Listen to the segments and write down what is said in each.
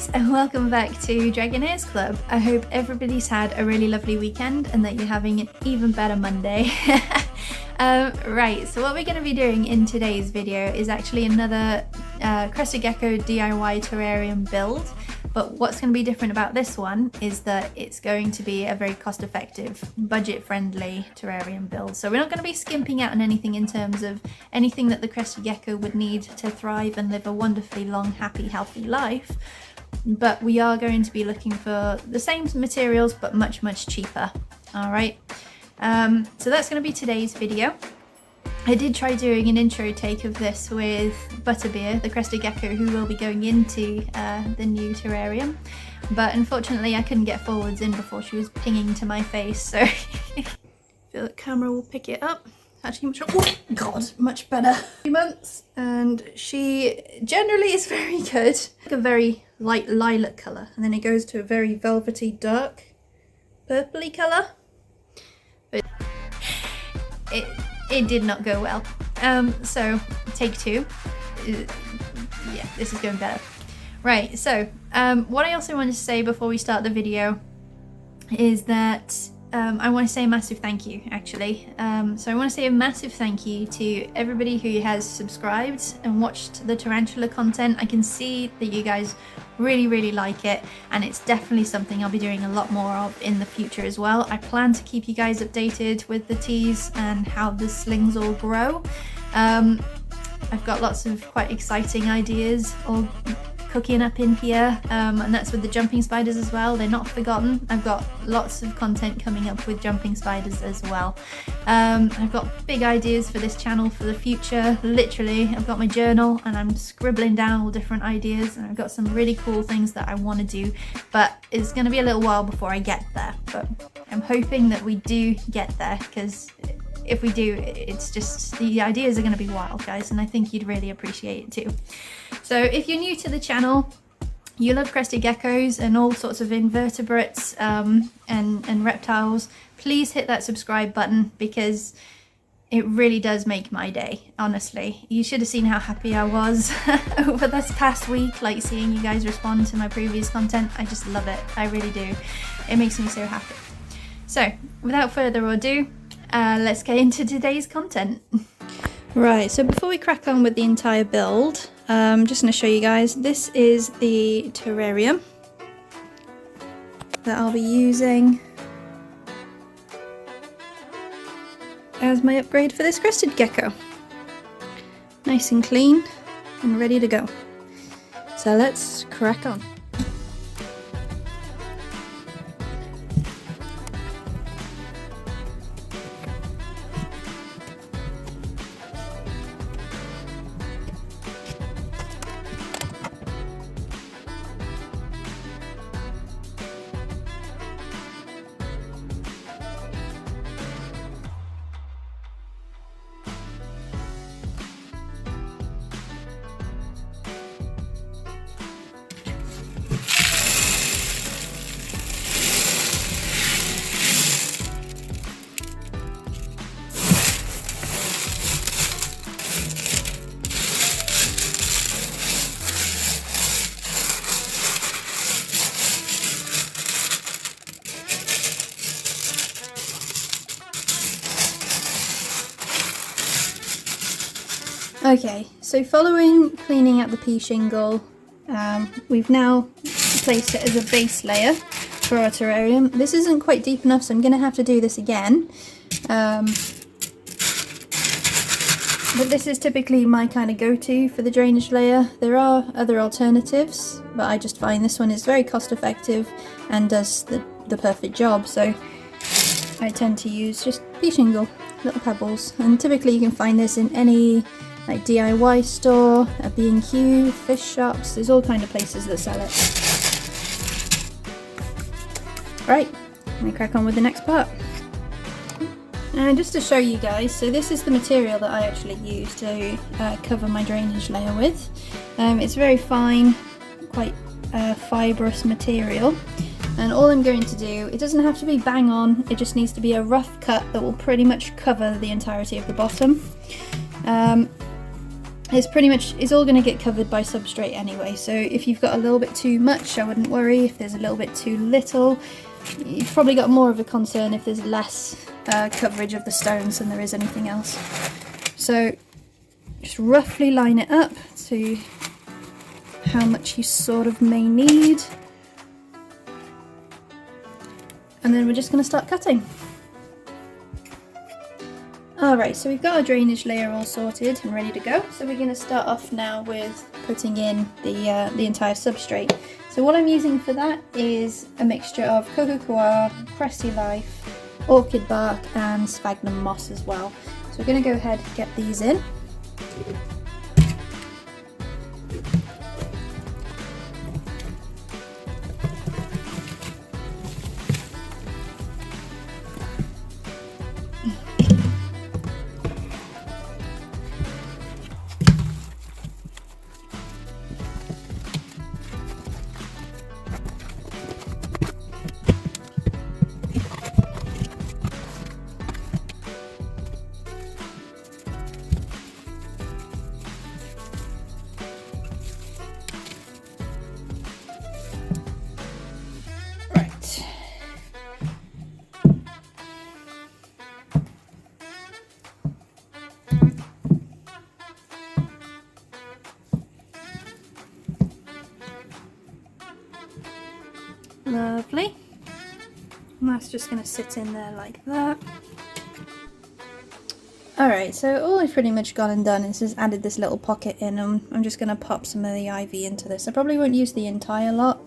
guys, and welcome back to Dragonaires Club. I hope everybody's had a really lovely weekend and that you're having an even better Monday. Right, so what we're going to be doing in today's video is actually another Crested Gecko DIY terrarium build. But what's going to be different about this one is that it's going to be a very cost-effective, budget-friendly terrarium build. So we're not going to be skimping out on anything in terms of anything that the Crested Gecko would need to thrive and live a wonderfully long, happy, healthy life. But we are going to be looking for the same materials, but much, much cheaper. All right. So that's going to be today's video. I did try doing an intro take of this with Butterbeer, the Crested Gecko who will be going into the new terrarium, but unfortunately I couldn't get forwards in before she was pinging to my face, so I feel the camera will pick it up. Actually, much better. 3 months, and she generally is very good. Like a very light lilac colour, and then it goes to a very velvety dark purpley colour. But it did not go well. So take two. Yeah, this is going better. Right, so what I also wanted to say before we start the video is that I want to say a massive thank you, actually. So I want to say a massive thank you to everybody who has subscribed and watched the tarantula content. I can see that you guys really like it, and it's definitely something I'll be doing a lot more of in the future as well. I plan to keep you guys updated with the teas and how the slings all grow. I've got lots of quite exciting ideas all cooking up in here, and that's with the jumping spiders as well. They're not forgotten. I've got lots of content coming up with jumping spiders as well. I've got big ideas for this channel for the future. Literally, I've got my journal and I'm scribbling down all different ideas, and I've got some really cool things that I want to do, but it's going to be a little while before I get there. But I'm hoping that we do get there, because if we do, it's just, the ideas are going to be wild, guys, and I think you'd really appreciate it too. So if you're new to the channel, you love crested geckos and all sorts of invertebrates and reptiles, please hit that subscribe button, because it really does make my day, honestly. You should have seen how happy I was over this past week, like seeing you guys respond to my previous content. I just love it, I really do. It makes me so happy. So without further ado, let's get into today's content. Right, so before we crack on with the entire build, I'm just going to show you guys, this is the terrarium that I'll be using as my upgrade for this crested gecko. Nice and clean and ready to go. So let's crack on. Okay, so following cleaning out the pea shingle, we've now placed it as a base layer for our terrarium. This isn't quite deep enough, so I'm going to have to do this again. But this is typically my kind of go-to for the drainage layer. There are other alternatives, but I just find this one is very cost effective and does the perfect job. So I tend to use just pea shingle, little pebbles, and typically you can find this in any like DIY store, a B&Q, fish shops, there's all kind of places that sell it. Right, let me crack on with the next part. And just to show you guys, so this is the material that I actually use to cover my drainage layer with. It's very fine, quite fibrous material, and all I'm going to do, it doesn't have to be bang on, it just needs to be a rough cut that will pretty much cover the entirety of the bottom. it's all going to get covered by substrate anyway, so if you've got a little bit too much, I wouldn't worry. If there's a little bit too little, you've probably got more of a concern if there's less coverage of the stones than there is anything else. So just roughly line it up to how much you sort of may need, and then we're just going to start cutting. Alright, so we've got our drainage layer all sorted and ready to go. So we're going to start off now with putting in the entire substrate. So what I'm using for that is a mixture of coco coir, crusty leaf, orchid bark and sphagnum moss as well. So we're going to go ahead and get these in. Lovely. And that's just going to sit in there like that. Alright, so all I've pretty much gone and done is just added this little pocket in, and I'm just going to pop some of the ivy into this. I probably won't use the entire lot,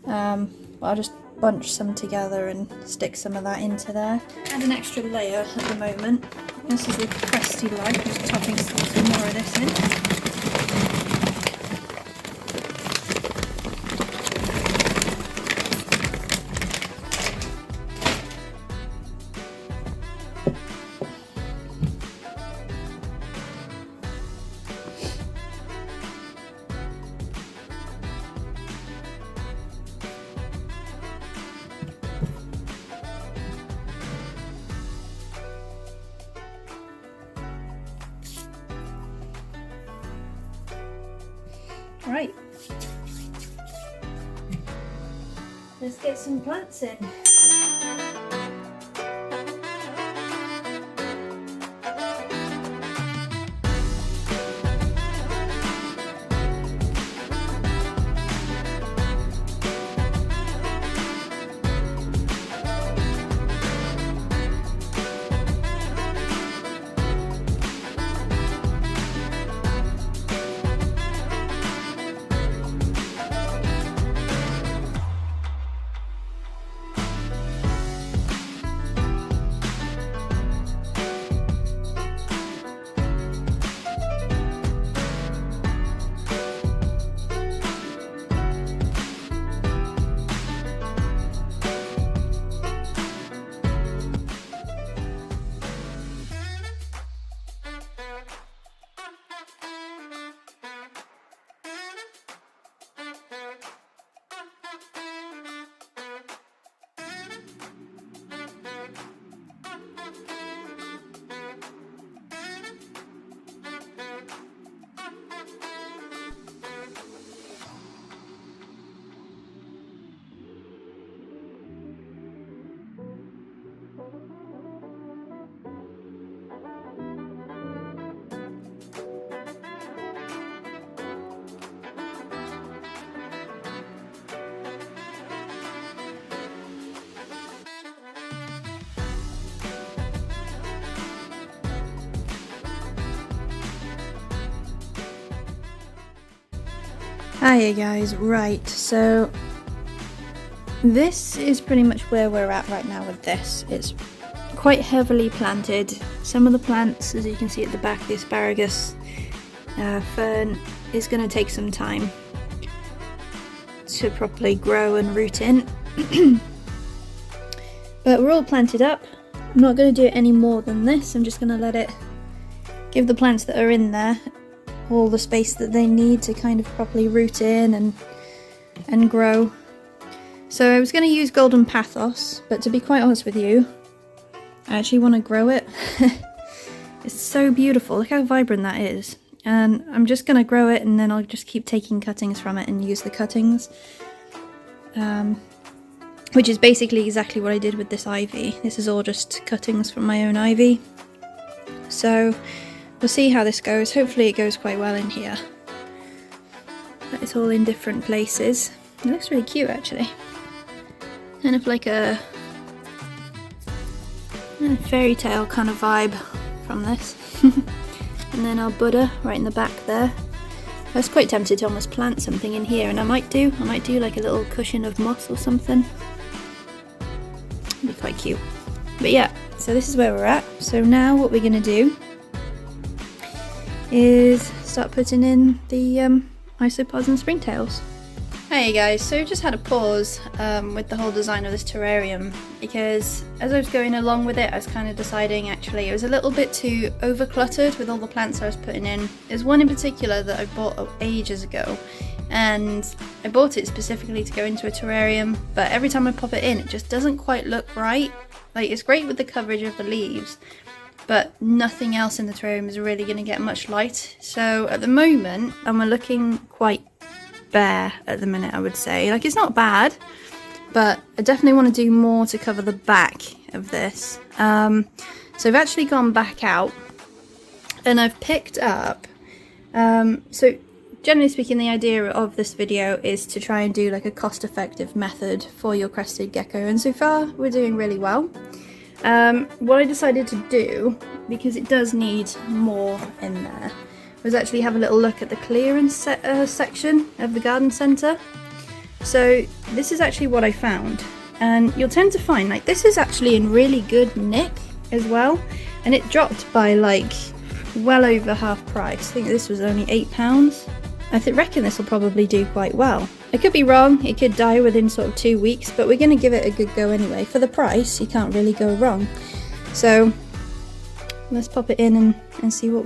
but I'll just bunch some together and stick some of that into there. Add an extra layer at the moment. This is the crusty light, I'm just topping some more of this in. Right, let's get some plants in. Hiya guys, right, so this is pretty much where we're at right now with this. It's quite heavily planted. Some of the plants, as you can see at the back, the asparagus fern is going to take some time to properly grow and root in. But we're all planted up. I'm not going to do it any more than this. I'm just going to let it give the plants that are in there all the space that they need to kind of properly root in and grow. So I was going to use golden pathos, but to be quite honest with you, I actually want to grow it. It's so beautiful. Look how vibrant that is. and I'm just going to grow it, and then I'll just keep taking cuttings from it and use the cuttings, which is basically exactly what I did with this ivy. This is all just cuttings from my own ivy. So we'll see how this goes. Hopefully it goes quite well in here. But it's all in different places. It looks really cute actually. Kind of like a fairy tale kind of vibe from this. And then our Buddha right in the back there. I was quite tempted to almost plant something in here, and I might do like a little cushion of moss or something. It'd be quite cute. But yeah, so this is where we're at. So now what we're going to do is start putting in the isopods and springtails. Hey guys, so just had a pause with the whole design of this terrarium, because as I was going along with it I was kind of deciding actually it was a little bit too over cluttered with all the plants I was putting in. There's one in particular that I bought ages ago, and I bought it specifically to go into a terrarium, but every time I pop it in it just doesn't quite look right. Like, it's great with the coverage of the leaves, but nothing else in the terrarium is really going to get much light. So at the moment we're looking quite bare at the minute, I would say. Like, it's not bad, but I definitely want to do more to cover the back of this. So I've actually gone back out and I've picked up, so generally speaking the idea of this video is to try and do like a cost-effective method for your crested gecko, and so far we're doing really well. What I decided to do, because it does need more in there, was actually have a little look at the clearance section of the garden centre. So this is actually what I found, and you'll tend to find like this is actually in really good nick as well, and it dropped by like well over half price. I think this was only £8. I reckon this will probably do quite well. I could be wrong, it could die within sort of 2 weeks, but we're going to give it a good go anyway. For the price, you can't really go wrong. So let's pop it in and see what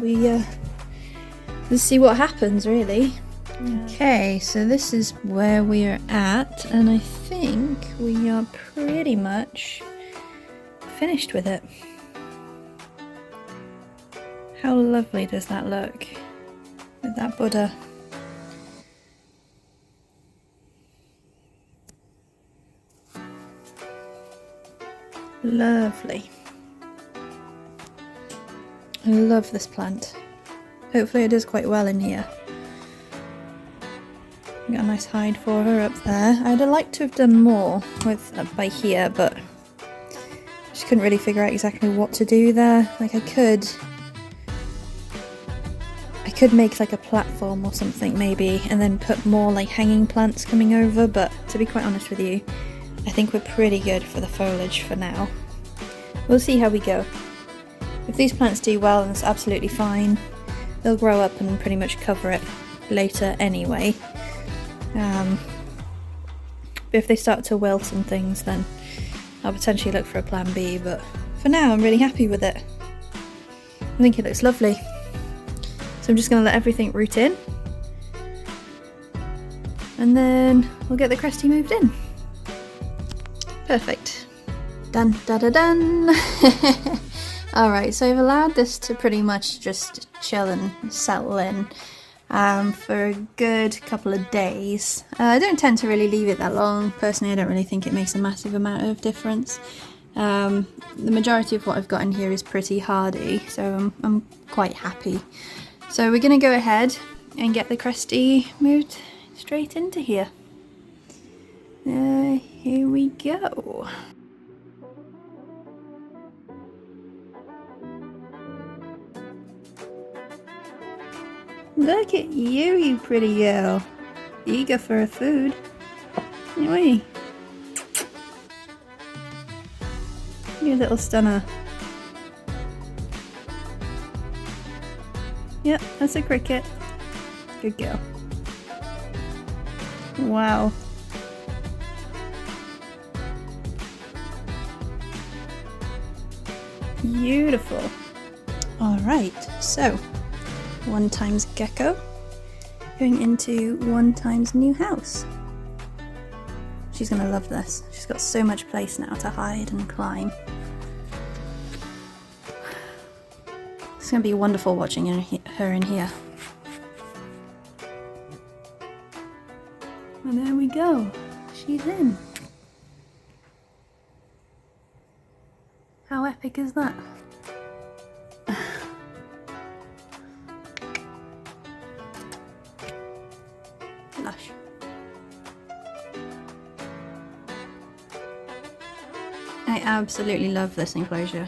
let's see what happens, really. Yeah. Okay, so this is where we're at, and I think we are pretty much finished with it. How lovely does that look with that Buddha? Lovely. I love this plant. Hopefully it does quite well in here. Got a nice hide for her up there. I'd have liked to have done more with up by here, but just couldn't really figure out exactly what to do there. Like I could make like a platform or something maybe, and then put more like hanging plants coming over, but to be quite honest with you, I think we're pretty good for the foliage for now. We'll see how we go. If these plants do well, then it's absolutely fine. They'll grow up and pretty much cover it later anyway. But if they start to wilt and things, then I'll potentially look for a plan B, but for now I'm really happy with it. I think it looks lovely. So I'm just going to let everything root in, and then we'll get the Cresty moved in. Perfect. Dun da da dun. Alright, so I've allowed this to pretty much just chill and settle in for a good couple of days. I don't tend to really leave it that long. Personally, I don't really think it makes a massive amount of difference. The majority of what I've got in here is pretty hardy, so I'm quite happy. So we're going to go ahead and get the Cresty moved straight into here. Here we go. Look at you, you pretty girl. Eager for her food. Oi. You little stunner. Yep, that's a cricket. Good girl. Wow. Beautiful. Alright, so 1 times gecko going into 1 times new house. She's gonna love this. She's got so much place now to hide and climb. It's gonna be wonderful watching her in here. And there we go. She's in. How epic is that? Lush. I absolutely love this enclosure.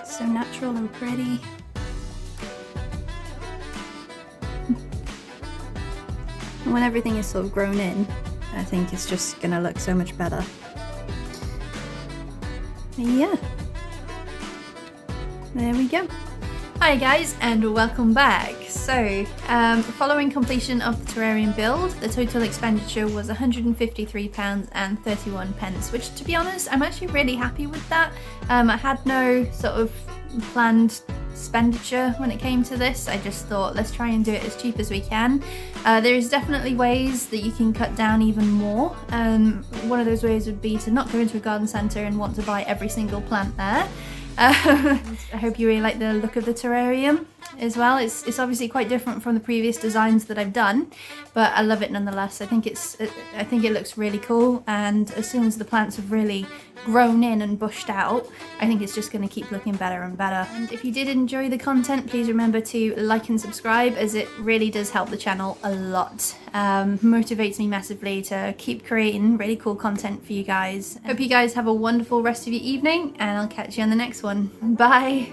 So natural and pretty. When everything is sort of grown in, I think it's just gonna look so much better. Yeah. There we go. Hi guys and welcome back. So, following completion of the terrarium build, the total expenditure was £153.31, which to be honest, I'm actually really happy with that. I had no sort of planned expenditure when it came to this. I just thought let's try and do it as cheap as we can. There's definitely ways that you can cut down even more. One of those ways would be to not go into a garden centre and want to buy every single plant there. I hope you really like the look of the terrarium as well. It's obviously quite different from the previous designs that I've done, but I love it nonetheless. I think it looks really cool, and as soon as the plants have really grown in and bushed out, I think it's just going to keep looking better and better. And if you did enjoy the content, please remember to like and subscribe, as it really does help the channel a lot. Motivates me massively to keep creating really cool content for you guys. Hope you guys have a wonderful rest of your evening, and I'll catch you on the next one. Bye!